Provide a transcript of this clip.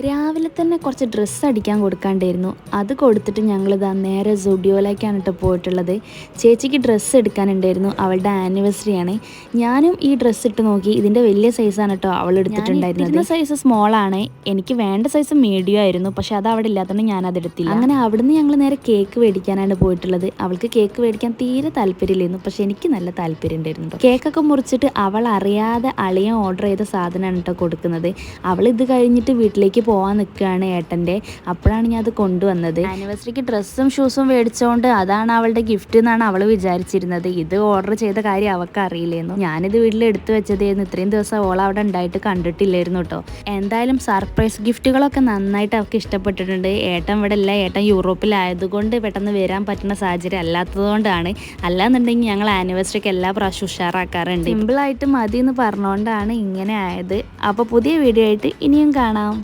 രാവിലെ തന്നെ കുറച്ച് ഡ്രസ്സ് അടിക്കാൻ കൊടുക്കാണ്ടായിരുന്നു. അത് കൊടുത്തിട്ട് ഞങ്ങളിതാ നേരെ സുഡിയോയിലേക്കാണ് കേട്ടോ പോയിട്ടുള്ളത്. ചേച്ചിക്ക് ഡ്രസ്സ് എടുക്കാനുണ്ടായിരുന്നു, അവളുടെ ആനിവേഴ്സറിയാണ്. ഞാനും ഈ ഡ്രസ്സ് ഇട്ട് നോക്കി. ഇതിൻ്റെ വലിയ സൈസാണ് കേട്ടോ അവൾ എടുത്തിട്ടുണ്ടായിരുന്നത്. സൈസ് സ്മോളാണ്, എനിക്ക് വേണ്ട സൈസ് മീഡിയം ആയിരുന്നു. പക്ഷെ അത് അവിടെ ഇല്ലാത്തതുകൊണ്ട് ഞാനത് എടുത്തില്ല. അങ്ങനെ അവിടുന്ന് ഞങ്ങൾ നേരെ കേക്ക് മേടിക്കാനാണ് പോയിട്ടുള്ളത്. അവൾക്ക് കേക്ക് മേടിക്കാൻ തീരെ താല്പര്യമില്ലായിരുന്നു, പക്ഷെ എനിക്ക് നല്ല താല്പര്യം ഉണ്ടായിരുന്നു. കേക്കൊക്കെ മുറിച്ചിട്ട് അവൾ അറിയാതെ അളിയൻ ഓർഡർ ചെയ്ത സാധനമാണ് കേട്ടോ കൊടുക്കുന്നത്. അവൾ ഇത് കഴിഞ്ഞിട്ട് വീട്ടിലേക്ക് പോകാൻ നിൽക്കുകയാണ് ഏട്ടൻ്റെ. അപ്പോഴാണ് ഞാൻ അത് കൊണ്ടുവന്നത്. ആനിവേഴ്സറിക്ക് ഡ്രസ്സും ഷൂസും മേടിച്ചുകൊണ്ട് അതാണ് അവളുടെ ഗിഫ്റ്റ് എന്നാണ് അവൾ വിചാരിച്ചിരുന്നത്. ഇത് ഓർഡർ ചെയ്ത കാര്യം അവൾക്ക് അറിയില്ലായിരുന്നു. ഞാനിത് വീട്ടിൽ എടുത്തു വെച്ചതായിരുന്നു. ഇത്രയും ദിവസം ഓൾ അവിടെ ഉണ്ടായിട്ട് കണ്ടിട്ടില്ലായിരുന്നു കേട്ടോ. എന്തായാലും സർപ്രൈസ് ഗിഫ്റ്റുകളൊക്കെ നന്നായിട്ട് അവൾക്ക് ഇഷ്ടപ്പെട്ടിട്ടുണ്ട്. ഏട്ടൻ ഇവിടെ അല്ല, ഏട്ടൻ യൂറോപ്പിലായതുകൊണ്ട് പെട്ടെന്ന് വരാൻ പറ്റുന്ന സാഹചര്യം അല്ലാത്തതുകൊണ്ടാണ്. അല്ലാന്നുണ്ടെങ്കിൽ ഞങ്ങൾ ആനിവേഴ്സറിക്ക് എല്ലാ പ്രാവശ്യം ഉഷാറാക്കാറുണ്ട്. സിമ്പിളായിട്ട് മതി എന്ന് പറഞ്ഞുകൊണ്ടാണ് ഇങ്ങനെ ആയത്. അപ്പോൾ പുതിയ വീഡിയോ ആയിട്ട് ഇനിയും കാണാം.